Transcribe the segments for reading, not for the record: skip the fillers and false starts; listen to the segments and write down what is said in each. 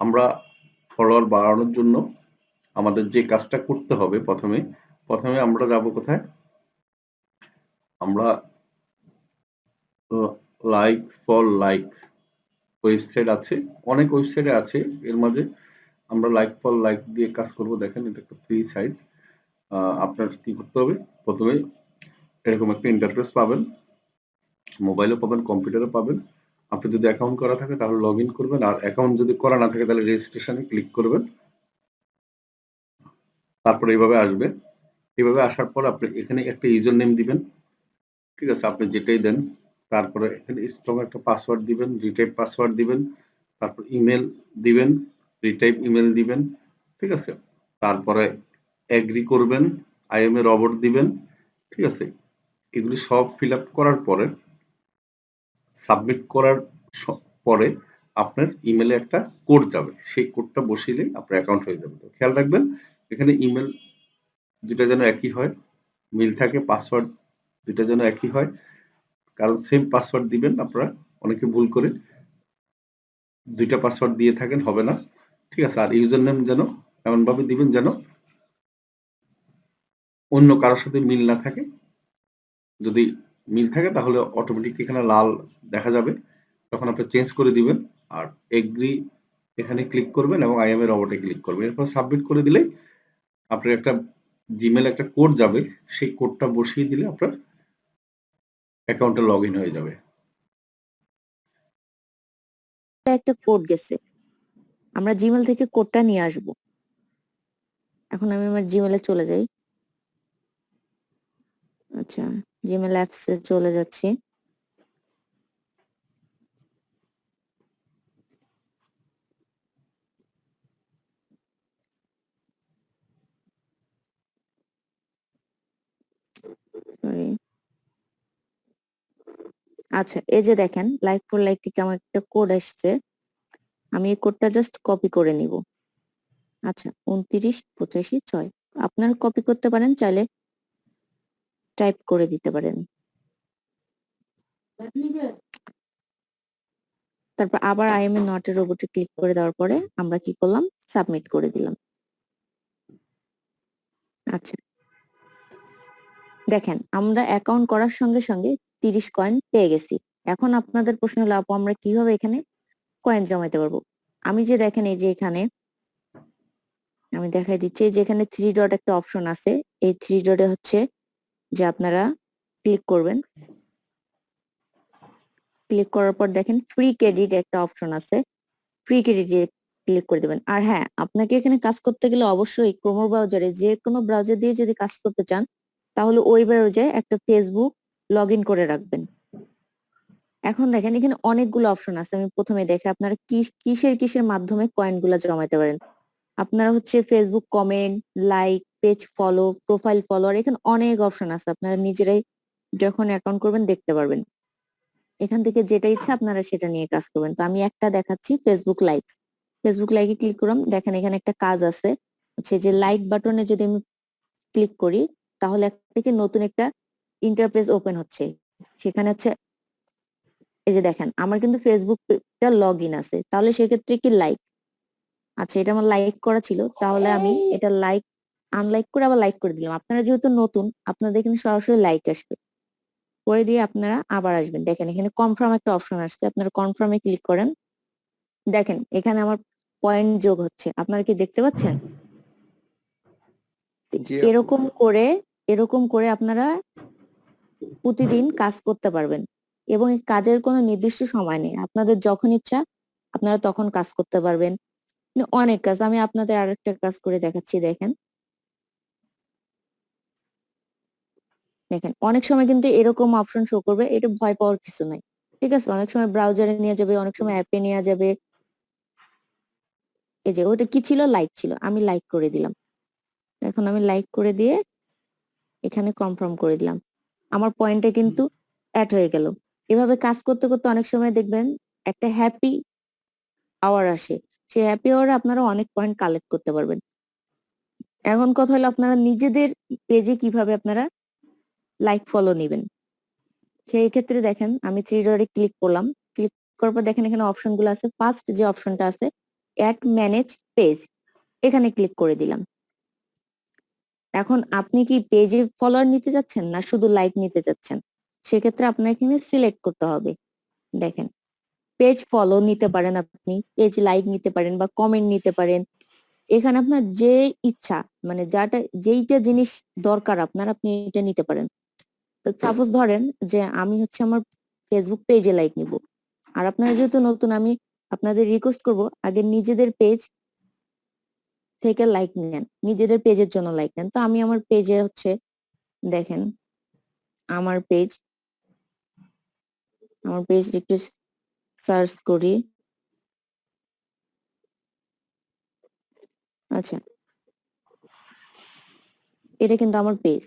আমরা ফলোয়ার বাড়ানোর জন্য আমাদের যে কাজটা করতে হবে প্রথমে আমরা যাব কোথায়? আমরা লাইক ফর লাইক ওয়েবসাইট আছে, অনেক ওয়েবসাইটে আছে। এর মাঝে আমরা লাইক ফর লাইক দিয়ে কাজ করব। দেখেন এটা একটা ফ্রি সাইট। আপনার কি করতে হবে? প্রথমে এরকম একটা ইন্টারফেস পাবেন, মোবাইলে পাবেন, কম্পিউটারে পাবেন। আপনি যদি অ্যাকাউন্ট করা থাকে তাহলে লগ ইন করবেন, আর অ্যাকাউন্ট যদি করা না থাকে তাহলে রেজিস্ট্রেশনে ক্লিক করবেন। তারপরে এইভাবে আসবে। এইভাবে আসার পর আপনি এখানে একটা ইউজার নেম দিবেন, ঠিক আছে? আপনি যেটাই দেন। তারপরে এখানে স্ট্রং একটা পাসওয়ার্ড দিবেন, রিটাইপ পাসওয়ার্ড দিবেন, তারপর ইমেল দিবেন, রিটাইপ ইমেল দিবেন, ঠিক আছে? তারপরে এগ্রি করবেন, আই এম এ রবট দিবেন, ঠিক আছে? এগুলি সব ফিল আপ করার পরে সাবমিট করার পরে আপনার ইমেলে একটা কোড যাবে, সেই কোডটা বসিয়ে আপনার অ্যাকাউন্ট হয়ে যাবে। তো খেয়াল রাখবেন এখানে ইমেল দুটা যেন একই হয়, মিল থাকে, পাসওয়ার্ড দুটা যেন একই হয়, কারণ সেম পাসওয়ার্ড দিবেন আপনারা, অনেকে ভুল করে দুইটা পাসওয়ার্ড দিয়ে থাকেন, হবে না, ঠিক আছে? আর ইউজার নেম যেন এমন ভাবে দিবেন যেন অন্য কারোর সাথে মিল না থাকে। যদি মিল থাকে তাহলে অটোমেটিক এখানে লাল দেখা যাবে, তখন আপনি চেঞ্জ করে দিবেন। আর এগ্রি এখানে ক্লিক করবেন এবং আই এম এ রবটে ক্লিক করবেন। এরপর সাবমিট করে দিলেই আপনার একটা জিমেল একটা কোড যাবে, সেই কোডটা বসিয়ে দিলে আপনার অ্যাকাউন্টে লগ ইন হয়ে যাবে। একটা কোড গেছে, আমরা জিমেল থেকে কোডটা নিয়ে আসব। এখন আমি আমার জিমেলে চলে যাই। আচ্ছা, জিমেল অ্যাপসে চলে যাচ্ছি। সরি। আচ্ছা, এই যে দেখেন লাইক ফর লাইক থেকে আমার একটা কোড আসছে, আমি এই কোডটা জাস্ট কপি করে নিব। আচ্ছা, 298586। আপনারা কপি করতে পারেন, চাইলে টাইপ করে দিতে পারেন। তারপর আবার আই এম এ নট এর রোবটে ক্লিক করে দেওয়ার পরে আমরা কি করলাম? সাবমিট করে দিলাম। আচ্ছা, দেখেন আমরা অ্যাকাউন্ট করার সঙ্গে সঙ্গে 30 কয়েন পেয়ে গেছি। এখন আপনাদের প্রশ্ন হলো, আপু আমরা কিভাবে এখানে কয়েন জমাইতে পারবো? আমি যে দেখেন এই যে এখানে আমি দেখাই দিচ্ছি, যে এখানে 3 ডট একটা অপশন আছে, এই 3 ডটে হচ্ছে যে আপনারা ক্লিক করবেন। ক্লিক করার পর দেখেন ফ্রি ক্রেডিট একটা অপশন আছে, ফ্রি ক্রেডিটে ক্লিক করে দেবেন। আর হ্যাঁ, আপনাকে এখানে কাজ করতে গেলে অবশ্যই ক্রোম ব্রাউজারে যে কোনো ব্রাউজার দিয়ে যদি কাজ করতে চান তাহলে ওই ব্রাউজারে একটা ফেসবুক লগ ইন করে রাখবেন। এখন দেখেন এখানে অনেকগুলো অপশন আছে, আমি প্রথমে দেখে আপনারা কিসের মাধ্যমে কয়েন গুলা জমাইতে পারেন। আপনারা হচ্ছে Facebook comment, like, page follow, profile follower, এখানে অনেক অপশন আছে, আপনারা নিজেরাই যখন অ্যাকাউন্ট করবেন দেখতে পারবেন। এখান থেকে যেটা ইচ্ছা আপনারা সেটা নিয়ে কাজ করবেন। তো আমি একটা দেখাচ্ছি, ফেসবুক লাইক। ফেসবুক লাইকে ক্লিক করলাম, দেখেন এখানে একটা কাজ আছে, হচ্ছে যে লাইক বাটনে যদি আমি ক্লিক করি তাহলে থেকে নতুন একটা ইন্টারফেস ওপেন হচ্ছে। সেখানে হচ্ছে এই যে দেখেন আমার কিন্তু ফেসবুকটা লগ ইন আছে, তাহলে সেক্ষেত্রে কি লাইক, আচ্ছা এটা আমার লাইক করা ছিল, তাহলে আমি এটা লাইক আনলাইক করে আবার লাইক করে দিলাম। আপনারা যেহেতু নতুন, আপনাদের এখানে সরাসরি লাইক আসবে, করে দিয়ে আপনারা আবার আসবেন। দেখেন এখানে কনফার্ম একটা অপশন আসছে, আপনারা কনফার্মে ক্লিক করেন। দেখেন এখানে আমার পয়েন্ট যোগ হচ্ছে, আপনারা কি দেখতে পাচ্ছেন? জি আপু। এরকম করে আপনারা প্রতিদিন কাজ করতে পারবেন, এবং এই কাজের কোনো নির্দিষ্ট সময় নেই, আপনাদের যখন ইচ্ছা আপনারা তখন কাজ করতে পারবেন। মানে অনেক কাজ, আমি আপনাদের আরেকটা কাজ করে দেখাচ্ছি। দেখেন দেখেন অনেক সময় কিন্তু এরকম অপশন শো করবে, এটা ভয় পাওয়ার কিছু নাই, ঠিক আছে? অনেক সময় ব্রাউজারে নিয়ে যাবে, অনেক সময় অ্যাপে নিয়ে যাবে। এই যে ওটা কি ছিল? লাইক ছিল, আমি লাইক করে দিলাম। এখন আমি লাইক করে দিয়ে এখানে কনফার্ম করে দিলাম, আমার পয়েন্টে কিন্তু অ্যাড হয়ে গেল। এভাবে কাজ করতে করতে অনেক সময় দেখবেন একটা হ্যাপি আওয়ার আসে, সেই হ্যাপি আওয়ারে আপনারা অনেক পয়েন্ট কালেক্ট করতে পারবেন। এখন কথা হলো আপনারা নিজেদের পেজে কিভাবে আপনারা লাইক ফলো নেবেন। সেই ক্ষেত্রে দেখেন আমি থ্রি ডটে ক্লিক করলাম, ক্লিক করার পর দেখেন এখানে অপশন গুলো আছে। ফার্স্ট যে অপশনটা আছে অ্যাড ম্যানেজ পেজ, এখানে ক্লিক করে দিলাম। এখন আপনি কি পেজে ফলোয়ার নিতে যাচ্ছেন না শুধু লাইক নিতে যাচ্ছেন? সেক্ষেত্রে আপনার এখানে সিলেক্ট করতে হবে। দেখেন, পেজ ফলো নিতে পারেন, আপনি পেজ লাইক নিতে পারেন বা কমেন্ট নিতে পারেন। এখানে আপনার যে ইচ্ছা, মানে যেইটা জিনিস দরকার আপনার, আপনি এটা নিতে পারেন। তো সাপোজ ধরেন যে আমি হচ্ছে আমার ফেসবুক পেজে লাইক নিব, আর আপনারা যেহেতু নতুন, আমি আপনাদের রিকোয়েস্ট করব আগে নিজেদের পেজ থেকে লাইক নেন, নিজেদের পেজের জন্য লাইক নেন। তো আমি আমার পেজে হচ্ছে, দেখেন আমার পেজ একটু সার্চ করি। আচ্ছা, এটা কিন্তু আমার পেজ।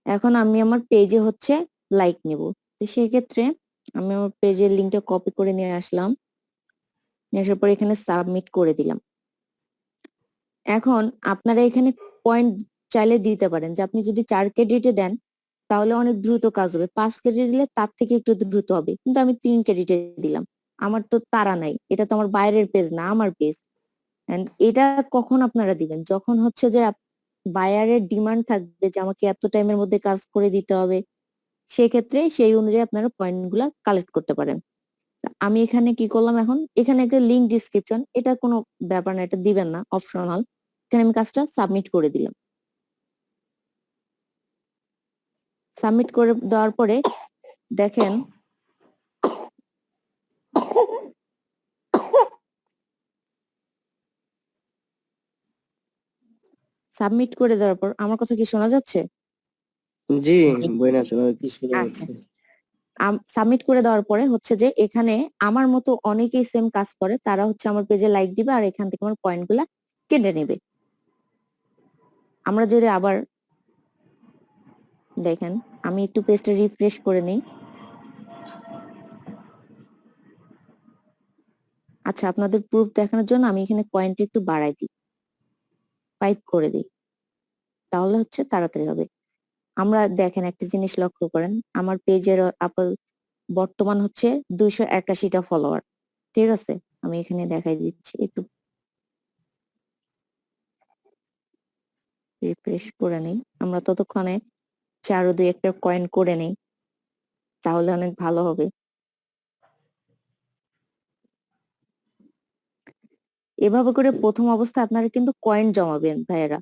এখন আমি আমার পেজে হচ্ছে লাইক নিব। তো সেই ক্ষেত্রে আমি আমার পেজের লিংকটা কপি করে নিয়ে আসলাম, নিয়ে আসার পর এখানে সাবমিট করে দিলাম। এখন আপনারা এখানে পয়েন্ট চাইলে দিতে পারেন, যে আপনি যদি 4 ক্রেডিটে দেন তাহলে অনেক দ্রুত কাজ হবে, 5 ক্রেডিট দিলে তার থেকে একটু দ্রুত হবে, কিন্তু আমি 3 ক্রেডিটে দিলাম। আমার তো তাড়া নাই, এটা তো আমার বাইরের পেজ না, আমার পেজ। এন্ড এটা কখন আপনারা দিবেন? যখন হচ্ছে যে বায়ারের ডিমান্ড থাকবে যে আমাকে এত টাইমের মধ্যে কাজ করে দিতে হবে, সেক্ষেত্রে সেই অনুযায়ী আপনারা পয়েন্ট গুলা কালেক্ট করতে পারেন। তা আমি এখানে কি করলাম, এখন এখানে একটা লিংক ডিসক্রিপশন, এটা কোনো ব্যাপার না, এটা দিবেন না, অপশনাল। এখানে আমি কাজটা সাবমিট করে দিলাম। সাবমিট করে দেওয়ার পরে দেখেন, সাবমিট করে দেওয়ার পর আমার কথা কি শোনা যাচ্ছে? জি বইনা শোনা কি শোনা আচ্ছা, যাচ্ছে। সাবমিট করে দেওয়ার পরে হচ্ছে যে এখানে আমার মতো অনেকেই সেম কাজ করে, তারা হচ্ছে আমার পেজে লাইক দিবে আর এখান থেকে আমার পয়েন্ট গুলা কেটে নেবে। আমরা যদি আবার দেখেন, আমি একটু পেজটা রিফ্রেশ করে নিই। আচ্ছা, আপনাদের প্রুফ দেখানোর জন্য আমি এখানে পয়েন্ট একটু বাড়াই দিই, 5 করে দিই, তাহলে হচ্ছে তাড়াতাড়ি হবে। আমরা দেখেন একটা জিনিস লক্ষ্য করেন, আমার পেজের বর্তমান হচ্ছে 281টা ফলোয়ার। ঠিক আছে, আমি এখানে দেখাই দিচ্ছি, একটু রিফ্রেশ করে নেই। আমরা ততক্ষণে আরো 2-1টা কয়েন করে নেই, তাহলে অনেক ভালো হবে। এভাবে করে প্রথম অবস্থায় আপনারা কিন্তু কয়েন জমাবেন ভাইয়েরা।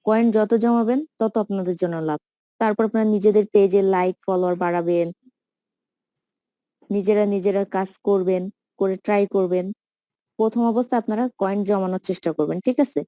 কয়েন যত জমাবেন তত আপনাদের জন্য লাভ। তারপর আপনারা নিজেদের পেজে লাইক ফলোয়ার বাড়াবেন, নিজেরা কাজ করবেন, করে ট্রাই করবেন। প্রথম অবস্থায় আপনারা কয়েন জমানোর চেষ্টা করবেন, ঠিক আছে?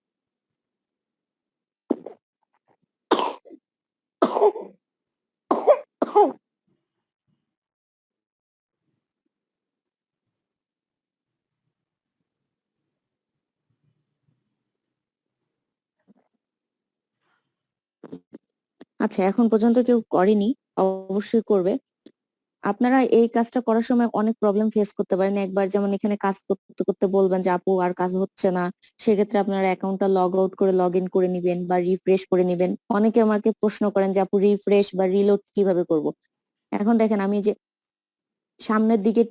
আচ্ছা, এখন পর্যন্ত কেউ করেনি, অবশ্যই করবে। আপনারা এই কাজটা করার সময় অনেক প্রবলেম ফেস করতে পারেন। একবার যেমন এখানে কাজ করতে করতে বলবেন যে আপু আর কাজ হচ্ছে না, সেক্ষেত্রে আপনার অ্যাকাউন্টটা লগ আউট করে লগ ইন করে নিবেন বা রিফ্রেশ করে নিবেন। অনেকে আমাকে প্রশ্ন করেন যে আপু রিফ্রেশ বা রিলোড কিভাবে করব। এখন দেখেন, আমি যে সামনের দিকে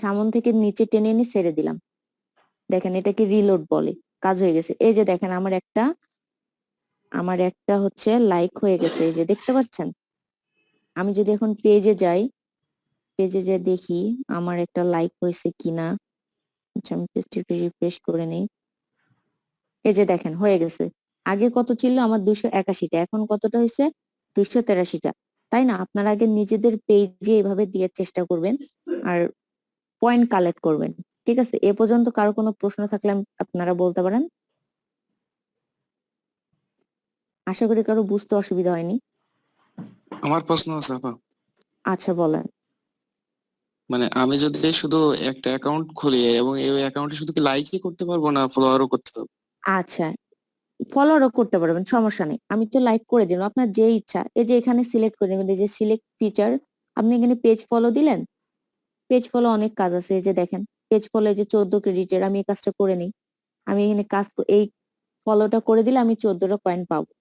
সামন থেকে নিচে টেনে এনে ছেড়ে দিলাম, দেখেন এটাকে রিলোড বলে, কাজ হয়ে গেছে। এই যে দেখেন, আমার একটা হচ্ছে লাইক হয়ে গেছে, এই যে দেখতে পাচ্ছেন। আমি যদি এখন পেজে যাই, পেজে যে দেখি আমার একটা লাইক হয়েছে কিনা। আচ্ছা, আমি পেজটি একটু রিফ্রেশ করে নেই। এই যে দেখেন হয়ে গেছে। আগে কত ছিল আমার? 281টা, এখন কতটা হয়েছে? 283টা। তাই না? আপনারা আগে নিজেদের পেজে এভাবে দিয়ে চেষ্টা করবেন আর পয়েন্ট কালেক্ট করবেন। ঠিক আছে, এ পর্যন্ত কারো কোনো প্রশ্ন থাকলে আপনারা বলতে পারেন। আশা করি কারো বুঝতে অসুবিধা হয়নি। আমার প্রশ্ন আছে আপা, আচ্ছা, বলেন। মানে আমি যদি শুধু একটা অ্যাকাউন্ট খুলি এবং এই অ্যাকাউন্টে শুধু কি লাইকই করতে পারবো না ফলোয়ারও করতে পারবো? আচ্ছা, ফলোও করতে পারবেন, সমস্যা নেই। আমি তো লাইক করে দিলাম, আপনার যে ইচ্ছা। এই যে এখানে সিলেক্ট করে নেবেন, এই যে সিলেক্ট ফিচার, আপনি এখানে পেজ ফলো দিলেন। পেজ ফলো অনেক কাজ আছে, এই যে দেখেন পেজ ফলো, এই যে 14 ক্রেডিটের, আমি এই কাজটা করে নিই। আমি এখানে এই ফলোটা করে দিলে আমি 14টা কয়েন পাবো।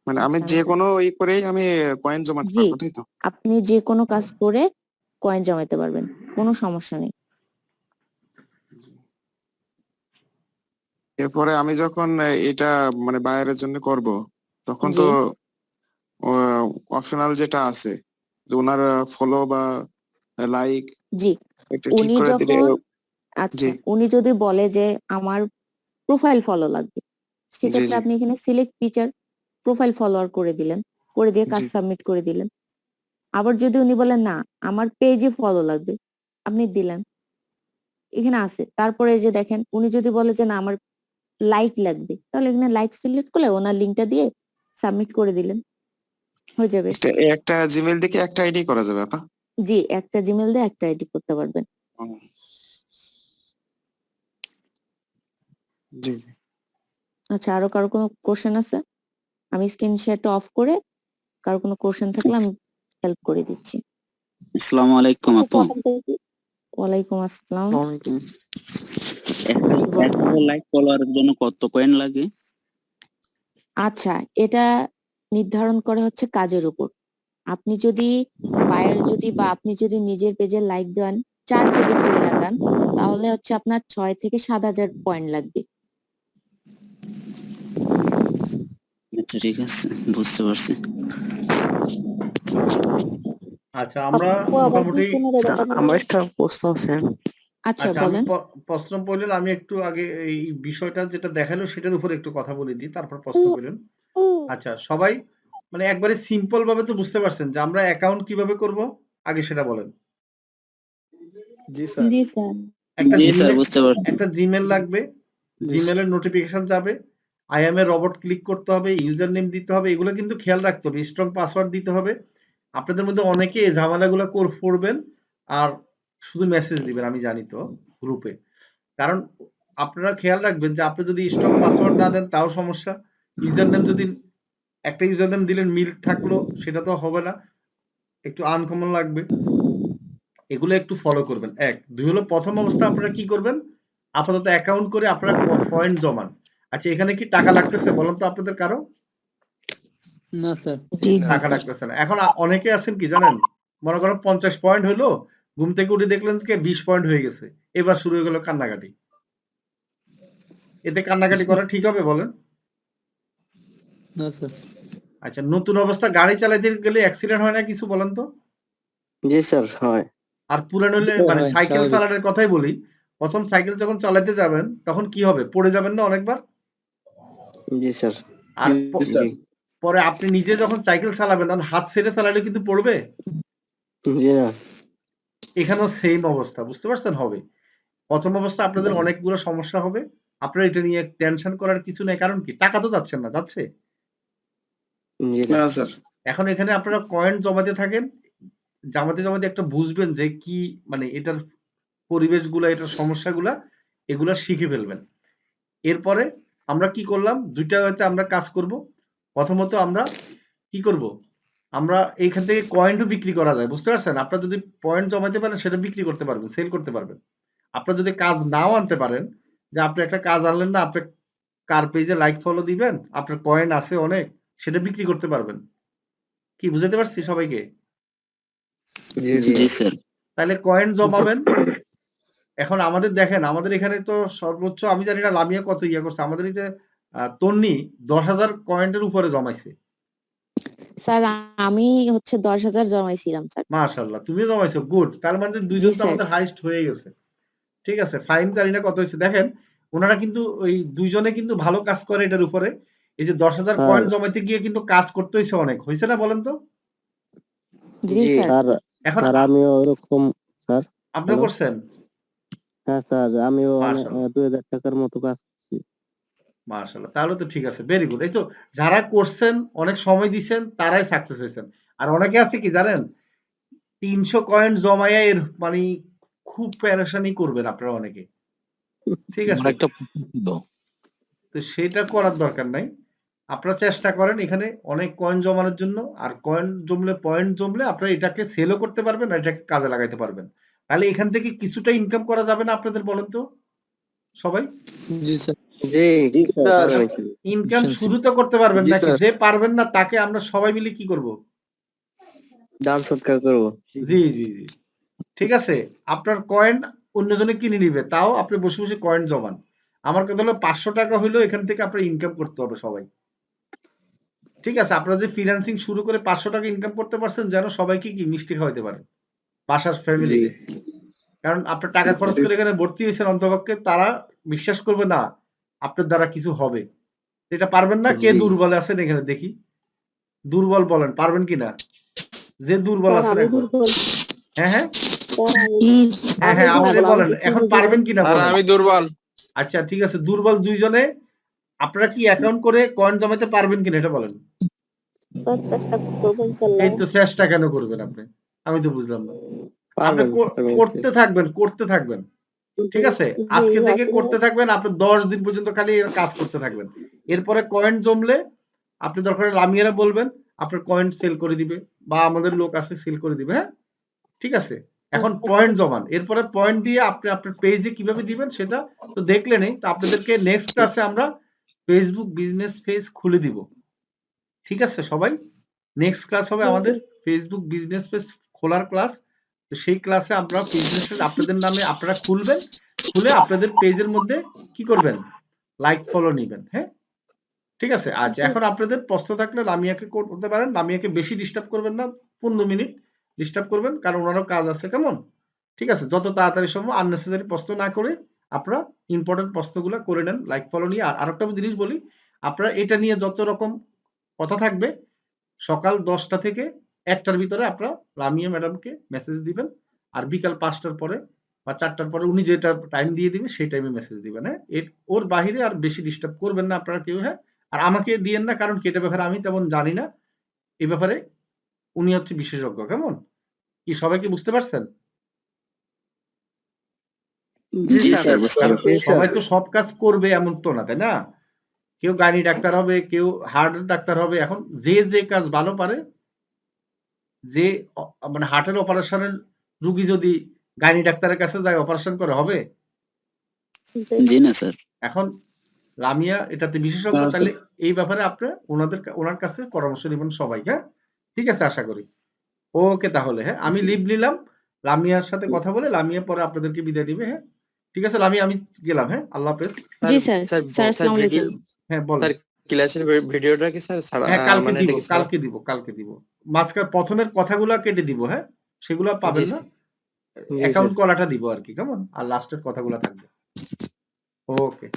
মানে আমি আচ্ছা, আমি যে কোনো ই করেই আমি কয়েন জমাতে জি, পারবো তাই তো? আপনি যে কোনো কাজ করে কয়েন জমাতে পারবেন, কোনো সমস্যা নেই। এরপরে আমি যখন এটা মানে বায়ারের জন্য করব, তখন জি তো অপশনাল যেটা আছে যে ওনার ফলো বা লাইক জি একটু ঠিক উনি করে দিলে। যখন জি আচ্ছা উনি যদি বলে যে আমার প্রোফাইল ফলো লাগবে, জি সেক্ষেত্রে জি আপনি এখানে সিলেক্ট ফিচার প্রোফাইল ফলোয়ার করে দিলেন, করে দিয়ে কাজ জি সাবমিট করে দিলেন। আবার যদি উনি বলেন না আমার পেজে ফলো লাগবে, আপনি দিলেন, এখানে আছে। তারপরে এই যে দেখেন উনি যদি বলে যে না আমার লাইক লাগবে, তাহলে এখানে লাইক সিলেক্ট করলে ওনার লিঙ্কটা দিয়ে সাবমিট করে দিলেন, হয়ে যাবে। একটা একটা জিমেইল থেকে একটা আইডি করা যাবে আপা? জি একটা জিমেল দিয়ে একটা আইডি করতে পারবেন। হুম, জি জি। আচ্ছা আরো কারো কোনো কোশ্চেন আছে? আমি স্ক্রিন শেয়ারটা অফ করে কারো কোনো কোশ্চেন থাকলে আমি হেল্প করে দিচ্ছি। আসসালামু আলাইকুম আপু। ওয়ালাইকুম আসসালাম। ওয়ালাইকুম। একটা লাইক ফলোয়ারের জন্য কত কয়েন লাগে? আচ্ছা এটা নির্ধারণ করে হচ্ছে কাজের উপর। আপনি যদি বায়ার যদি বা আপনি যদি নিজের পেজে লাইক দেন 4 ক্রেডিট করে লাগান, তাহলে হচ্ছে আপনার 6 থেকে 7,000 পয়েন্ট লাগবে। আচ্ছা ঠিক আছে, বুঝতে পারছি। আচ্ছা আমরা মোটামুটি আমার একটা প্রশ্ন আছে। আচ্ছা আচ্ছা আমি বলেন। প্রশ্ন বললেন, আমি একটু আগে এই বিষয়টা যেটা দেখালো সেটার উপর একটু কথা বলে দিই, তারপর প্রশ্ন করেন। আচ্ছা সবাই মানে একবারে সিম্পল ভাবে তো বুঝতে পারছেন যে আমরা অ্যাকাউন্ট কিভাবে করব, আগে সেটা বলেন। জি স্যার। জি স্যার। একটা জি স্যার, জিমেল বুঝতে পারছি। একটা জিমেল লাগবে, জিমেলের নোটিফিকেশন যাবে, I M A robot click করতে হবে, ইউজার নেম দিতে হবে, এগুলো কিন্তু খেয়াল রাখতে হবে, স্ট্রং পাসওয়ার্ড দিতে হবে। আপনাদের মধ্যে অনেকে এই ঝামেলাগুলো করবেন আর শুধু মেসেজ দিবেন, আমি জানি তো গ্রুপে। কারণ আপনারা খেয়াল রাখবেন যে আপনি যদি স্ট্রং পাসওয়ার্ড না দেন তাও সমস্যা। ইউজার নেম যদি একটা ইউজার নেম দিলেন মিল থাকলো, সেটা তো হবে না, একটু আনকমন লাগবে। এগুলো একটু ফলো করবেন। এক দুই হলো প্রথম অবস্থা আপনারা কি করবেন, আপাতত অ্যাকাউন্ট করে আপনারা পয়েন্ট জমান। আচ্ছা এখানে কি টাকা লাগতেছে বলেন তো আপনাদের কারো? না স্যার। জি টাকা লাগতেছে না। এখন অনেকে আছেন কি জানেন, মনে করেন 50 পয়েন্ট হইলো, ঘুম থেকে উঠে দেখলেন যে 20 পয়েন্ট হয়ে গেছে, এবার শুরু হয়ে গেল কান্নাকাটি। এতে কান্নাকাটি করা ঠিক হবে বলেন? না স্যার। আচ্ছা নতুন অবস্থা গাড়ি চালাতে গেলে অ্যাক্সিডেন্ট হয় না কিছু বলেন তো? জি স্যার হয়। আর পুরান হলে স্যার মানে হয়, সাইকেল স্বাভাবিক। চালানোর কথাই বলি, প্রথম সাইকেল যখন চালাতে যাবেন তখন কি হবে, পড়ে যাবেন না অনেকবার? জি স্যার। আর জি পরে আপনি নিজে যখন সাইকেল চালাবেন তখন হাত ছেড়ে চালালে কিন্তু পড়বে। জি না। এখানেও সেম অবস্থা, বুঝতে পারছেন হবে। প্রথম অবস্থা আপনাদের অনেকগুলো সমস্যা হবে, আপনারা এটা নিয়ে টেনশন করার কিছু নেই। কারণ কি টাকা তো যাচ্ছেন না, যাচ্ছে? জি না। না স্যার। এখন এখানে আপনারা কয়েন জমাতে থাকেন, জমাতে জমাতে একটা বুঝবেন যে কি মানে এটার পরিবেশগুলা, এটার সমস্যাগুলা, এগুলা শিখে ফেলবেন। এরপরে আমরা কি করলাম, দুইটা হয়তো আমরা কাজ করব। প্রথমত আমরা কি করব, আমরা এইখান থেকে কয়েনও বিক্রি করা যায়, বুঝতে পারছেন? আপনারা যদি পয়েন্ট জমাতে পারেন সেটা বিক্রি করতে পারবেন, সেল করতে পারবেন। আপনারা যদি কাজ নাও আনতে পারেন, যে আপনি একটা কাজ আনলেন না, আপনি কার পেজে লাইক ফলো দিবেন, আপনার কয়েন আছে অনেক, সেটা বিক্রি করতে পারবেন। কি বুঝাতে পারছি সবাইকে? জি জি জি স্যার। তাহলে কয়েন জমাবেন। এখন আমাদের দেখেন, আমাদের এখানে তো সর্বোচ্চ আমি জানি না লামিয়া কত ইয়া করছে, আমাদের এই যে তন্নি 10,000 কয়েনের উপরে জমাইছে। স্যার আমি হচ্ছে 10,000 জমাইছিলাম স্যার। মাশাআল্লাহ, তুমিও জমাইছো, গুড। তার মানে জি দুইজন তো স্যার। আমাদের হাইস্ট হয়ে গেছে। ঠিক আছে, ফাইন জানি না কত হয়েছে। দেখেন ওনারা কিন্তু ওই দুইজনে কিন্তু ভালো কাজ করে এটার উপরে। এই যে 10,000 স্যার। কয়েন জমাইতে গিয়ে কিন্তু কাজ করতে হয়েছে অনেক, হয়েছে না বলেন তো? জি জি স্যার। স্যার। এখন স্যার আমিও ওরকম। স্যার আপনিও হ্যালো। করছেন? হ্যাঁ স্যার আমিও অনেক মাশাআল্লাহ 2,000 টাকার মতো কাজ করছি। মাশাআল্লাহ, তাহলে তো ঠিক আছে, ভেরি গুড। এই তো যারা করছেন অনেক সময় দিছেন তারাই সাকসেস হয়েছেন। আর অনেকে আছে কি জানেন, 300 কয়েন জমাইয়া এর মানে খুব পেরেশানি করবেন আপনারা অনেকে। ঠিক আমার আছে, একটা প্রশ্ন ছিল। তো সেটা করার দরকার নাই। আপনারা চেষ্টা করেন এখানে অনেক কয়েন জমানোর জন্য। আর কয়েন জমলে, পয়েন্ট জমলে আপনারা এটাকে সেলও করতে পারবেন আর এটাকে কাজে লাগাইতে পারবেন। তাহলে এখান থেকে কিছুটা ইনকাম করা যাবে না আপনাদের, বলেন তো সবাই? জি স্যার, জি জি স্যার পারবেন। ইনকাম কোশ্চেন ছিল। শুরু তো করতে পারবেন জি নাকি? স্যার। যে পারবেন না তাকে আমরা সবাই মিলে কি করব? দান সৎকার করবো। জি জি জি, ঠিক আছে। আপনার কয়েন অন্যজনে কিনে নিবে, তাও আপনি বসে বসে কয়েন জমান। আমার কথা হলো 500 টাকা হইলেও এখান থেকে আপনার ইনকাম করতে হবে সবাই। ঠিক আছে, আপনারা যে ফ্রিল্যান্সিং শুরু করে 500 টাকা ইনকাম করতে পারছেন, যেন সবাইকে কি মিষ্টি খাওয়াইতে পারেন বাসার জি ফ্যামিলিতে। কারণ আপনার টাকা খরচ করে এখানে ভর্তি হয়েছেন, অন্তপক্ষে তারা বিশ্বাস করবে না আপনার দ্বারা কিছু হবে। এটা পারবেন না? কে জি দুর্বল আছেন এখানে দেখি? দুর্বল বলেন, পারবেন কিনা? যে দুর্বল স্যার আছেন আমি একবার। দুর্বল, হ্যাঁ হ্যাঁ স্যার হ্যাঁ আমি হ্যাঁ আপনি দুর্বল, আমি বলেন, কিছু এখন বুঝি না। পারবেন কিনা আর বলেন। আমি দুর্বল। আচ্ছা ঠিক আছে, দুর্বল দুইজনে আপনারা কি অ্যাকাউন্ট করে কয়েন জমাতে পারবেন কিনা এটা বলেন। স্যার চেষ্টা করবো ইনশাল্লাহ। এই তো চেষ্টা কেন করবেন আপনি? আমি তো বুঝলাম না। আপনি পারবেন করতে থাকবেন, করতে থাকবেন। ঠিক আছে, জি আজকে থেকে আসলে করতে থাকবেন, আপনি 10 দিন পর্যন্ত খালি এর কাজ করতে থাকবেন। এরপরে কয়েন জমলে আপনি দরকার হলে লামিয়ারা বলবেন, আপনার কয়েন সেল করে দিবে, বা আমাদের লোক আছে সেল করে দিবে। হ্যাঁ ঠিক আছে, এখন পয়েন্ট জমান, এরপরে পয়েন্ট দিয়ে আপনি আপনার পেজে কিভাবে দিবেন সেটা তো দেখলেনই। তো আপনাদেরকে নেক্সট ক্লাসে আমরা ফেসবুক বিজনেস পেজ খুলে দিব। ঠিক আছে সবাই, নেক্সট ক্লাস হবে আমাদের ফেসবুক বিজনেস পেজ খোলার ক্লাস। তো সেই ক্লাসে আমরা বিজনেস পেজ আপনাদের নামে আপনারা খুলবেন, খুলে আপনাদের পেজের মধ্যে কি করবেন, লাইক ফলো নেবেন। হ্যাঁ ঠিক আছে, আচ্ছা এখন আপনাদের প্রশ্ন থাকলে লামিয়াকে করতে পারেন। লামিয়াকে বেশি ডিস্টার্ব করবেন না, 15 মিনিট ডিস্টার্ব করবেন, কারণ ওনারও কাজ আছে। কেমন? ঠিক আছে, যত তাড়াতাড়ি সম্ভব আননেসেসারি প্রশ্ন না করে আপনারা ইম্পর্টেন্ট প্রশ্নগুলো করে নেন লাইক ফলো নিয়ে। আর আরেকটা জিনিস বলি, আপনারা এটা নিয়ে যত রকম কথা থাকবে সকাল 10টা থেকে 1টার ভিতরে আপনারা লামিয়া ম্যাডামকে মেসেজ দিবেন, আর বিকাল 5টার পরে বা 4টার পরে উনি যেটা টাইম দিয়ে দিবে সেই টাইমে মেসেজ দিবেন। হ্যাঁ ওর বাহিরে আর বেশি ডিস্টার্ব করবেন না আপনারা কেউ। হ্যাঁ আর আমাকে দিয়েন না, কারণ কি এটা ব্যাপারে আমি তেমন জানি না। এই ব্যাপারে উনি হচ্ছে বিশেষজ্ঞ। কেমন? কি সবাই কি বুঝতে পারছেন? জি জি স্যার। স্যার বুঝতে কারণ পারছি। সবাই তো সব কাজ করবে এমন তো না, তাই না? কেউ গাইনি ডাক্তার হবে, কেউ হার্ট ডাক্তার হবে। এখন যে যে কাজ ভালো পারে, যে মানে হার্টের অপারেশনের রুগী যদি গাইনি ডাক্তারের কাছে যায় অপারেশন করে হবে? জি না স্যার। এখন লামিয়া এটাতে বিশেষজ্ঞ, তাহলে এই ব্যাপারে আপনি ওনার কাছে পরামর্শ নেবেন সবাই। হ্যাঁ ঠিক আছে, আশা করি। ওকে তাহলে হ্যাঁ আমি লিভ নিলাম, লামিয়ার সাথে কথা বলে লামিয়া পরে আপনাদেরকে বিদায় দিবে। হ্যাঁ ঠিক আছে লামিয়া, আমি গেলাম। হ্যাঁ আল্লাহ হাফেজ। জি স্যার, স্যার আসসালামু আলাইকুম। হ্যাঁ বলো। স্যার ক্লাসের ভিডিওটা কি স্যার হ্যাঁ কালকে মানে দিব, এটা কি স্যার? কালকে দিব, কালকে দিব। মাঝখানে প্রথমের কথাগুলো কেটে দিব। হ্যাঁ সেগুলো জি পাবেন না, স্যার। জি স্যার। অ্যাকাউন্ট করাটা দিব আর কি। কেমন? আর লাস্টের কথাগুলো থাকবে। ওকে।